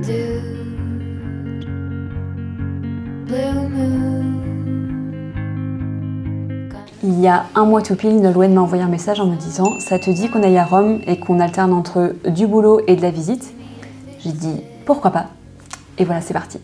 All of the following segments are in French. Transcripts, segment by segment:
Il y a un mois tout pile, Nolwenn m'a envoyé un message en me disant « Ça te dit qu'on aille à Rome et qu'on alterne entre du boulot et de la visite ?» J'ai dit « Pourquoi pas ?» Et voilà, c'est parti.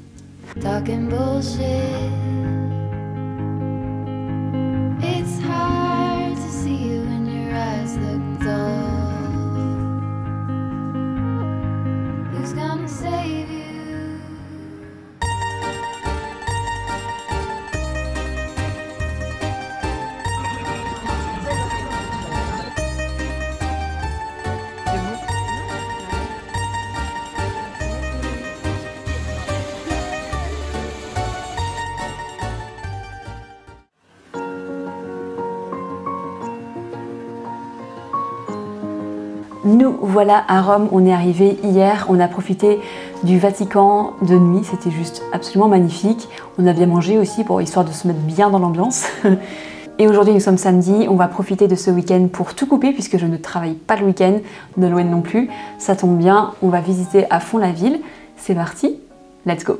Nous voilà à Rome, on est arrivé hier, on a profité du Vatican de nuit, c'était juste absolument magnifique. On a bien mangé aussi pour histoire de se mettre bien dans l'ambiance. Et aujourd'hui nous sommes samedi, on va profiter de ce week-end pour tout couper puisque je ne travaille pas le week-end, Nolwenn non plus. Ça tombe bien, on va visiter à fond la ville. C'est parti, let's go!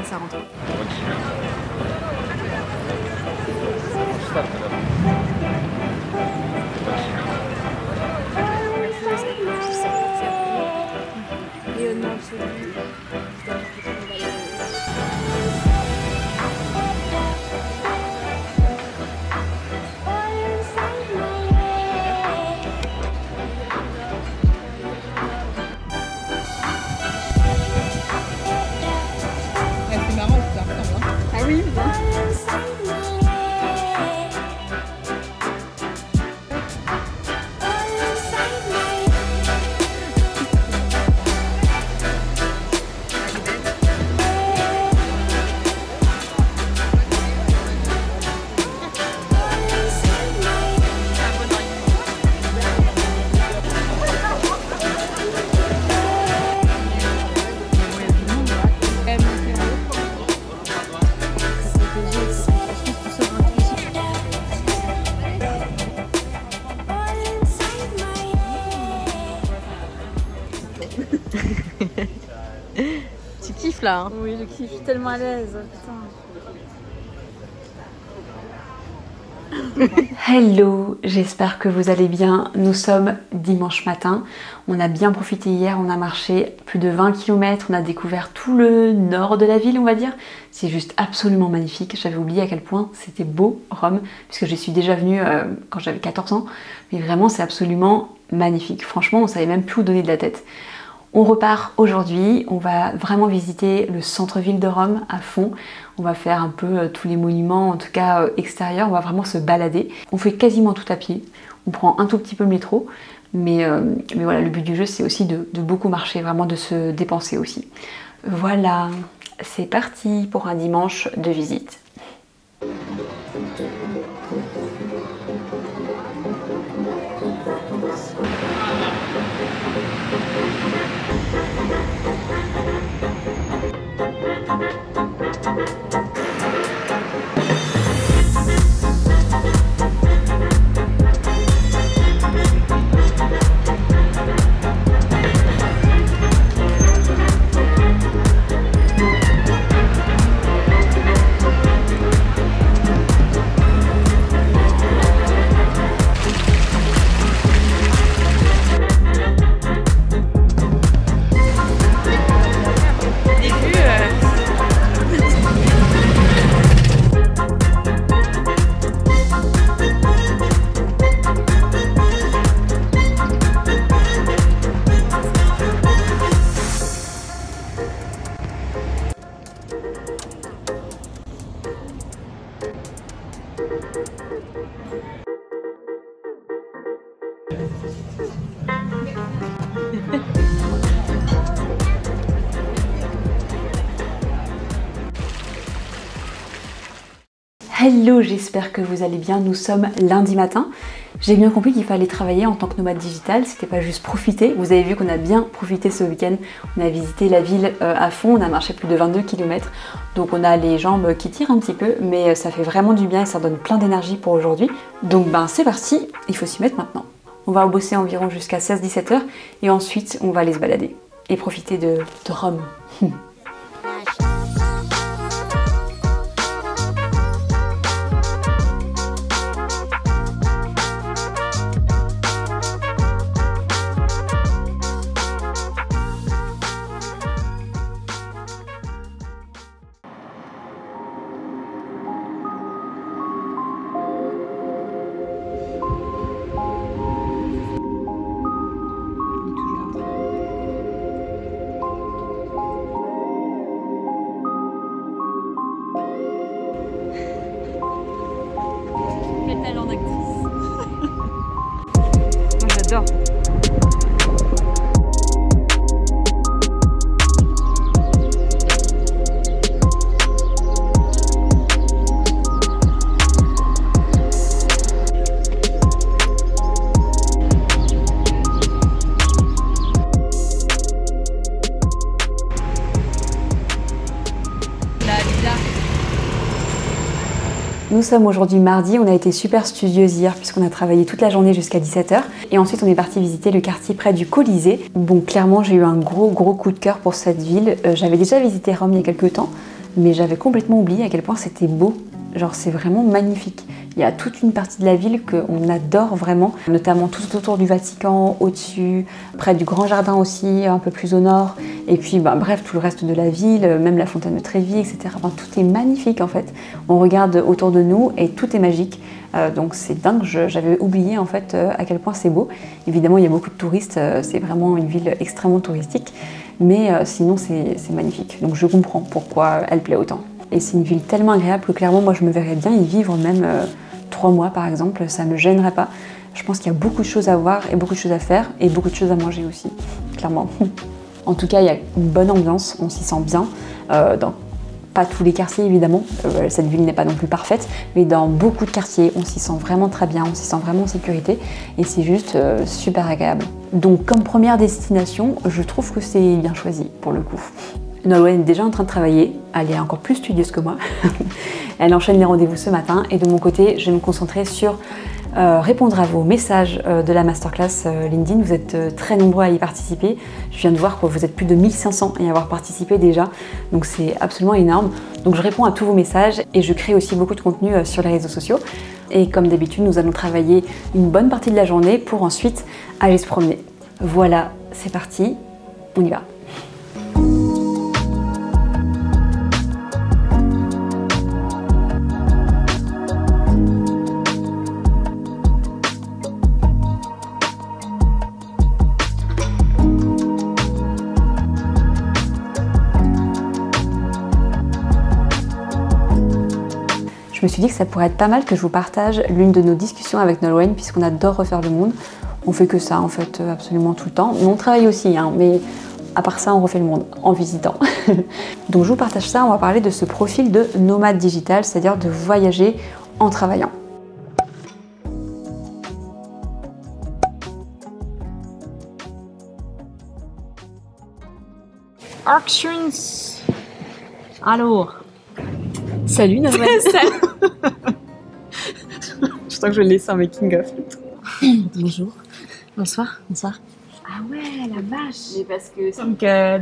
Ça rentre. Tu kiffes là hein? Oui, je kiffe, je suis tellement à l'aise. Hello, j'espère que vous allez bien. Nous sommes dimanche matin. On a bien profité hier, on a marché plus de 20 km, on a découvert tout le nord de la ville, on va dire. C'est juste absolument magnifique. J'avais oublié à quel point c'était beau, Rome, puisque je suis déjà venue quand j'avais 14 ans. Mais vraiment, c'est absolument magnifique. Franchement, on savait même plus où donner de la tête. On repart aujourd'hui, on va vraiment visiter le centre-ville de Rome à fond. On va faire un peu tous les monuments, en tout cas extérieurs, on va vraiment se balader. On fait quasiment tout à pied, on prend un tout petit peu le métro, mais voilà, le but du jeu c'est aussi de beaucoup marcher, vraiment de se dépenser aussi. Voilà, c'est parti pour un dimanche de visite. Hello, j'espère que vous allez bien. Nous sommes lundi matin. J'ai bien compris qu'il fallait travailler en tant que nomade digital, c'était pas juste profiter. Vous avez vu qu'on a bien profité ce week-end. On a visité la ville à fond, on a marché plus de 22 km. Donc on a les jambes qui tirent un petit peu, mais ça fait vraiment du bien et ça donne plein d'énergie pour aujourd'hui. Donc c'est parti, il faut s'y mettre maintenant. On va bosser environ jusqu'à 16-17 heures et ensuite on va aller se balader et profiter de Rome. Quel talent d'actrice. Moi j'adore. Nous sommes aujourd'hui mardi, on a été super studieuse hier puisqu'on a travaillé toute la journée jusqu'à 17 h et ensuite on est parti visiter le quartier près du Colisée. Bon, clairement j'ai eu un gros coup de cœur pour cette ville. J'avais déjà visité Rome il y a quelques temps, mais j'avais complètement oublié à quel point c'était beau. Genre c'est vraiment magnifique. Il y a toute une partie de la ville qu'on adore vraiment, notamment tout autour du Vatican, au-dessus, près du Grand Jardin aussi, un peu plus au nord. Et puis bref, tout le reste de la ville, même la fontaine de Trévi, etc. Enfin, tout est magnifique en fait. On regarde autour de nous et tout est magique. Donc c'est dingue, j'avais oublié en fait à quel point c'est beau. Évidemment, il y a beaucoup de touristes, c'est vraiment une ville extrêmement touristique. Mais sinon, c'est magnifique. Donc je comprends pourquoi elle plaît autant. Et c'est une ville tellement agréable que clairement, moi je me verrais bien y vivre même 3 mois par exemple, ça me gênerait pas. Je pense qu'il y a beaucoup de choses à voir et beaucoup de choses à faire et beaucoup de choses à manger aussi, clairement. En tout cas, il y a une bonne ambiance, on s'y sent bien. Dans pas tous les quartiers évidemment, cette ville n'est pas non plus parfaite, mais dans beaucoup de quartiers, on s'y sent vraiment très bien, on s'y sent vraiment en sécurité et c'est juste super agréable. Donc comme première destination, je trouve que c'est bien choisi pour le coup. Nolwenn est déjà en train de travailler, elle est encore plus studieuse que moi. Elle enchaîne les rendez-vous ce matin et de mon côté, je vais me concentrer sur répondre à vos messages de la masterclass LinkedIn. Vous êtes très nombreux à y participer. Je viens de voir que vous êtes plus de 1500 à y avoir participé déjà, donc c'est absolument énorme. Donc je réponds à tous vos messages et je crée aussi beaucoup de contenu sur les réseaux sociaux. Et comme d'habitude, nous allons travailler une bonne partie de la journée pour ensuite aller se promener. Voilà, c'est parti, on y va. Je me suis dit que ça pourrait être pas mal que je vous partage l'une de nos discussions avec Nolwenn puisqu'on adore refaire le monde. On fait que ça en fait absolument tout le temps. On travaille aussi, hein, mais à part ça on refait le monde en visitant. Donc je vous partage ça, on va parler de ce profil de nomade digital, c'est-à-dire de voyager en travaillant. Actions. Alors. Salut Nolwenn. Salut. Je sens que je vais laisser un making of. Bonjour. Bonsoir. Bonsoir. Ah ouais, la vache. Mais parce que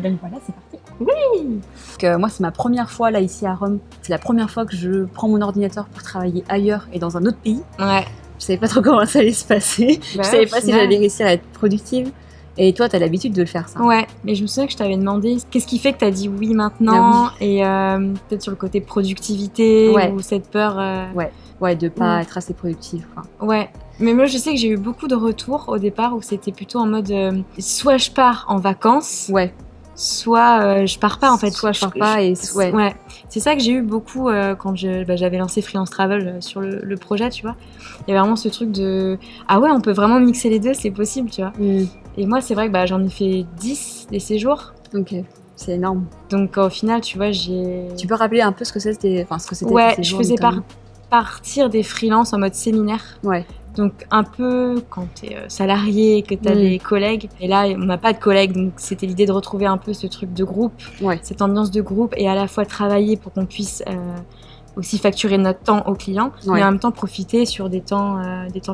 donc voilà, c'est parti. Oui. Donc, moi c'est ma première fois là ici à Rome. C'est la première fois que je prends mon ordinateur pour travailler ailleurs et dans un autre pays. Ouais. Je savais pas trop comment ça allait se passer. Bah je savais pas si j'allais réussir à être productive. Et toi, t'as l'habitude de le faire, ça. Ouais, mais je me souviens que je t'avais demandé qu'est-ce qui fait que t'as dit oui maintenant, et peut-être sur le côté productivité ou cette peur. Ouais, de pas être assez productive, quoi. Ouais, mais moi je sais que j'ai eu beaucoup de retours au départ où c'était plutôt en mode soit je pars en vacances, soit je pars pas en fait. Soit je pars pas et ouais. C'est ça que j'ai eu beaucoup quand j'avais lancé Freelance Travel sur le projet, tu vois. Il y avait vraiment ce truc de ah ouais, on peut vraiment mixer les deux, c'est possible, tu vois. Et moi, c'est vrai que j'en ai fait 10 des séjours. Ok, c'est énorme. Donc au final, tu vois, j'ai... Tu peux rappeler un peu ce que c'était, enfin ce que c'était. Ouais, tes je séjours, faisais partir des freelances en mode séminaire. Ouais. Donc un peu quand tu es salarié, que tu as des collègues. Et là, on n'a pas de collègues, donc c'était l'idée de retrouver un peu ce truc de groupe, cette ambiance de groupe, et à la fois travailler pour qu'on puisse aussi facturer notre temps aux clients, mais en même temps profiter sur des temps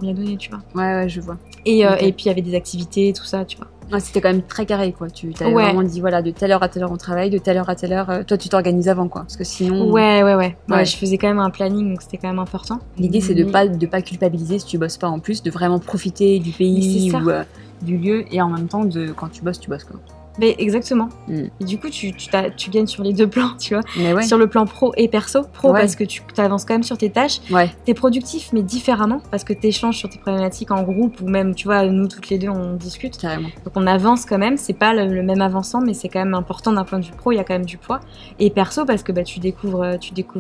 bien donnés, tu vois. Ouais, je vois. Et puis il y avait des activités, tout ça, tu vois. Ouais, c'était quand même très carré, quoi. Tu t'avais vraiment dit, voilà, de telle heure à telle heure on travaille, de telle heure à telle heure. Toi, tu t'organises avant, quoi. Parce que sinon. Ouais. Je faisais quand même un planning, donc c'était quand même important. L'idée, c'est de pas culpabiliser si tu bosses pas en plus, de vraiment profiter du pays ou du lieu, et en même temps, quand tu bosses, quoi. Mais exactement. Et du coup, tu gagnes sur les deux plans, tu vois. Sur le plan pro et perso. Pro, parce que tu avances quand même sur tes tâches. T'es productif, mais différemment, parce que t'échanges sur tes problématiques en groupe, ou même, tu vois, nous toutes les deux, on discute. Carrément. Donc on avance quand même. C'est pas le même avancement, mais c'est quand même important d'un point de vue pro. Il y a quand même du poids. Et perso, parce que tu découvres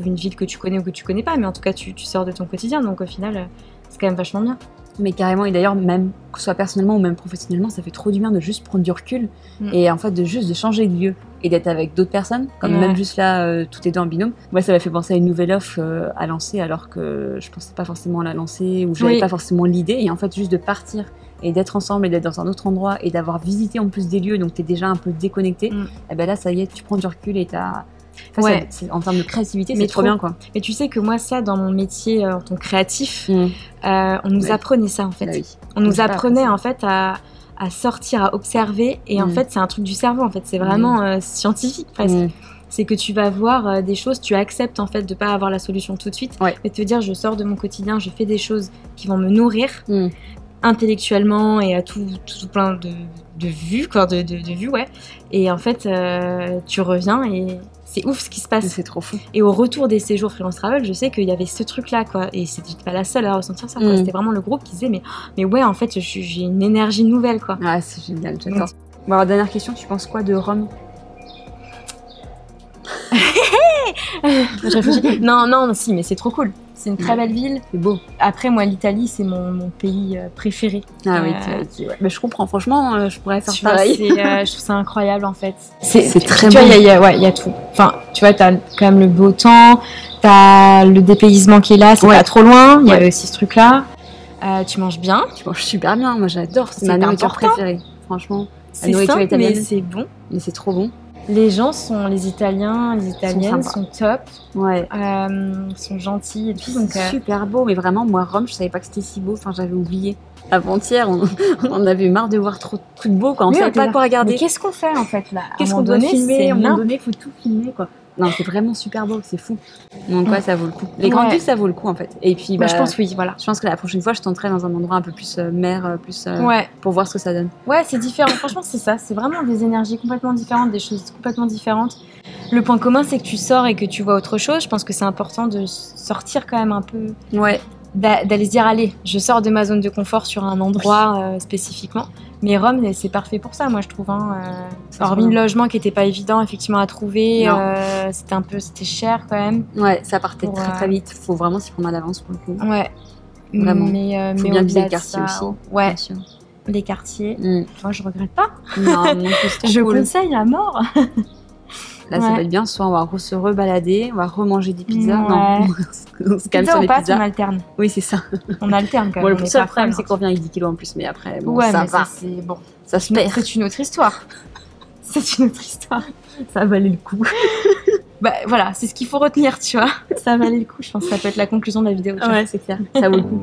une ville que tu connais ou que tu connais pas, mais en tout cas, tu sors de ton quotidien. Donc au final, c'est quand même vachement bien. Mais carrément, et d'ailleurs, même que ce soit personnellement ou même professionnellement, ça fait trop du bien de juste prendre du recul et en fait de changer de lieu et d'être avec d'autres personnes, comme même juste là, toutes les deux en binôme. Moi, ça m'a fait penser à une nouvelle offre à lancer alors que je pensais pas forcément à la lancer ou j'avais pas forcément l'idée, et en fait, juste de partir et d'être ensemble et d'être dans un autre endroit et d'avoir visité en plus des lieux, donc t'es déjà un peu déconnecté, et ben là, ça y est, tu prends du recul et t'as... Enfin, en termes de créativité, c'est trop bien, quoi. Mais tu sais que moi, ça, dans mon métier en tant que créatif, on nous apprenait ça, en fait. On nous apprenait, en fait, à sortir, à observer. Et en fait, c'est un truc du cerveau, en fait. C'est vraiment scientifique, presque. C'est que tu vas voir des choses, tu acceptes, en fait, de pas avoir la solution tout de suite. Mais te dire, je sors de mon quotidien, je fais des choses qui vont me nourrir intellectuellement et à tout plein de vues, quoi, de vues, Et en fait, tu reviens et... C'est ouf ce qui se passe. C'est trop fou. Et au retour des séjours Freelance Travel, je sais qu'il y avait ce truc-là, quoi. Et j'étais pas la seule à ressentir ça, quoi. C'était vraiment le groupe qui disait, mais ouais, en fait, j'ai une énergie nouvelle, quoi. Ah, c'est génial, j'adore. Bon, alors, dernière question, tu penses quoi de Rome? Je réfléchis. Non, si, mais c'est trop cool. C'est une très belle ville. C'est beau. Après, moi, l'Italie, c'est mon pays préféré. Ah oui, mais je comprends. Franchement, je pourrais faire pareil. Je trouve ça incroyable, en fait. C'est très beau. Tu vois, il y a tout. Enfin, tu vois, t'as quand même le beau temps, t'as le dépaysement qui est là, c'est pas trop loin. Il y a aussi ce truc-là. Tu manges bien. Tu manges super bien. Moi, j'adore. C'est ma nourriture préférée. Franchement, la nourriture italienne. Mais c'est bon. Mais c'est trop bon. Les gens les Italiens, les Italiennes sont top, sont gentils et tout. Donc super beau, mais vraiment, moi, Rome, je savais pas que c'était si beau. Enfin, j'avais oublié. Avant-hier, on en avait marre de voir trop de trucs beaux, quoi. On savait pas quoi regarder. Mais qu'est-ce qu'on fait en fait là? Qu'est-ce qu'on doit filmer? À un moment donné, faut tout filmer, quoi. Non, c'est vraiment super beau, c'est fou. Donc ça vaut le coup. Les grandes villes, ça vaut le coup, en fait. Et puis, je pense voilà. Je pense que la prochaine fois, je tenterai dans un endroit un peu plus mer, pour voir ce que ça donne. Ouais, c'est différent. Franchement, c'est ça. C'est vraiment des énergies complètement différentes, des choses complètement différentes. Le point commun, c'est que tu sors et que tu vois autre chose. Je pense que c'est important de sortir quand même un peu. D'aller se dire, allez, je sors de ma zone de confort sur un endroit spécifiquement. Mais Rome, c'est parfait pour ça, moi, je trouve. Hormis le logement qui n'était pas évident, effectivement, à trouver. C'était cher, quand même. Ouais, ça partait très vite. Faut vraiment s'y prendre à l'avance, pour le coup. Ouais. Vraiment. Mais bien viser les quartiers aussi. Ouais. Bien sûr. Les quartiers. Moi, je regrette pas. Non, je conseille à mort. Là, ça va être bien. Soit on va se rebalader, on va remanger des pizzas. Non, on se calme sur les pizzas. On alterne. Oui, c'est ça. On alterne quand même. Le seul problème, c'est qu'on revient avec 10 kilos en plus. Mais après, ça va. Ça se perd. C'est une autre histoire. Ça valait le coup. Voilà, c'est ce qu'il faut retenir, tu vois. Ça valait le coup. Je pense que ça peut être la conclusion de la vidéo. Ouais, c'est clair. Ça vaut le coup.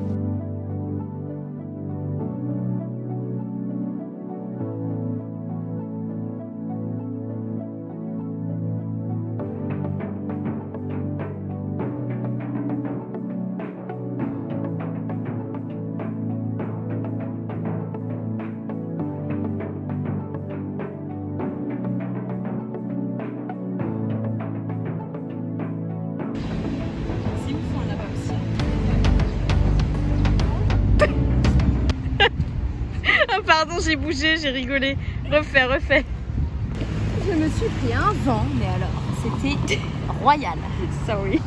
Pardon, j'ai bougé, j'ai rigolé. Refais. Je me suis pris un vent, mais alors, c'était royal. Sorry.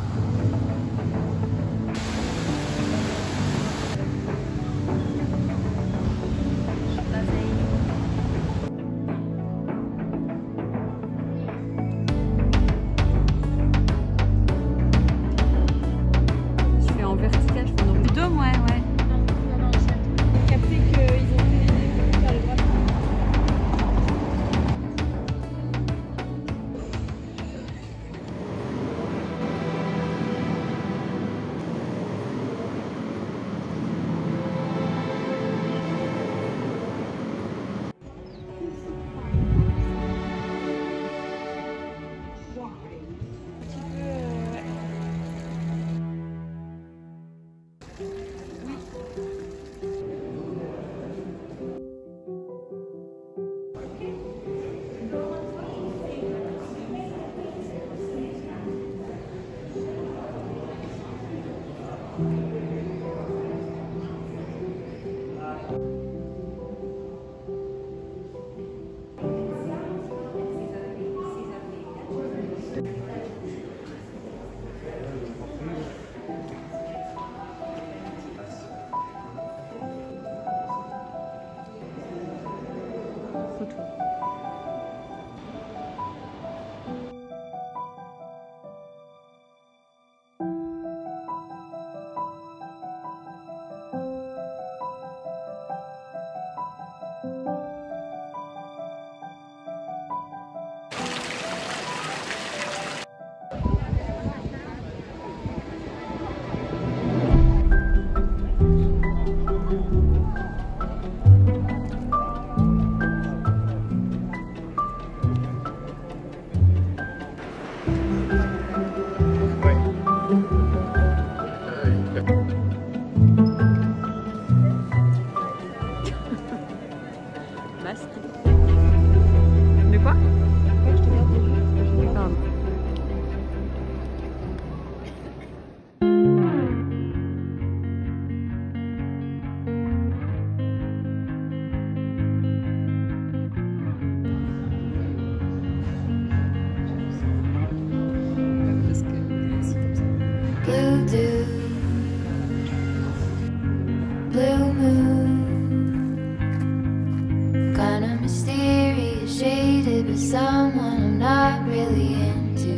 blue moon, kinda mysterious, shaded with someone I'm not really into.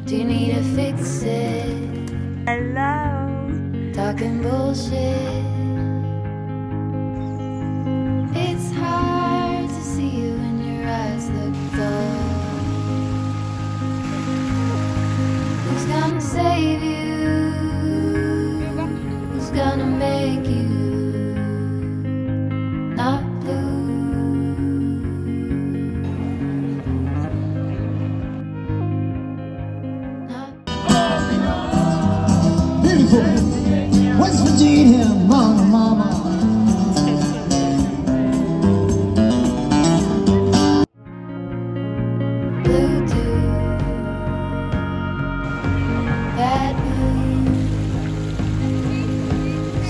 Do you need to fix it? Hello. Talking bullshit. It's hard to see you when your eyes look dull. Who's gonna save you? Who's gonna make you not blue? Not Beautiful. West Virginia, mama, mama. blue too. Bad mood.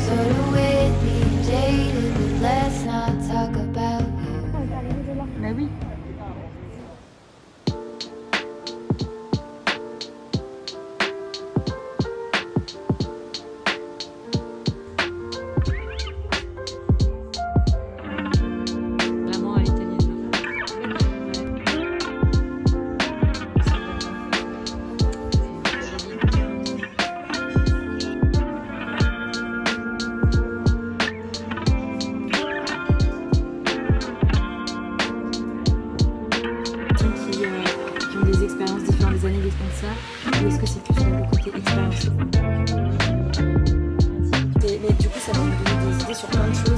Sort of with me, jaded, but let's not talk about you. Bah oui. Vraiment à l'italienne. Qui ont des expériences différentes, des années d'expérience, ça, ou est-ce que c'est plus sur le côté expérience? Mais du coup, ça va me donner des idées sur plein de choses.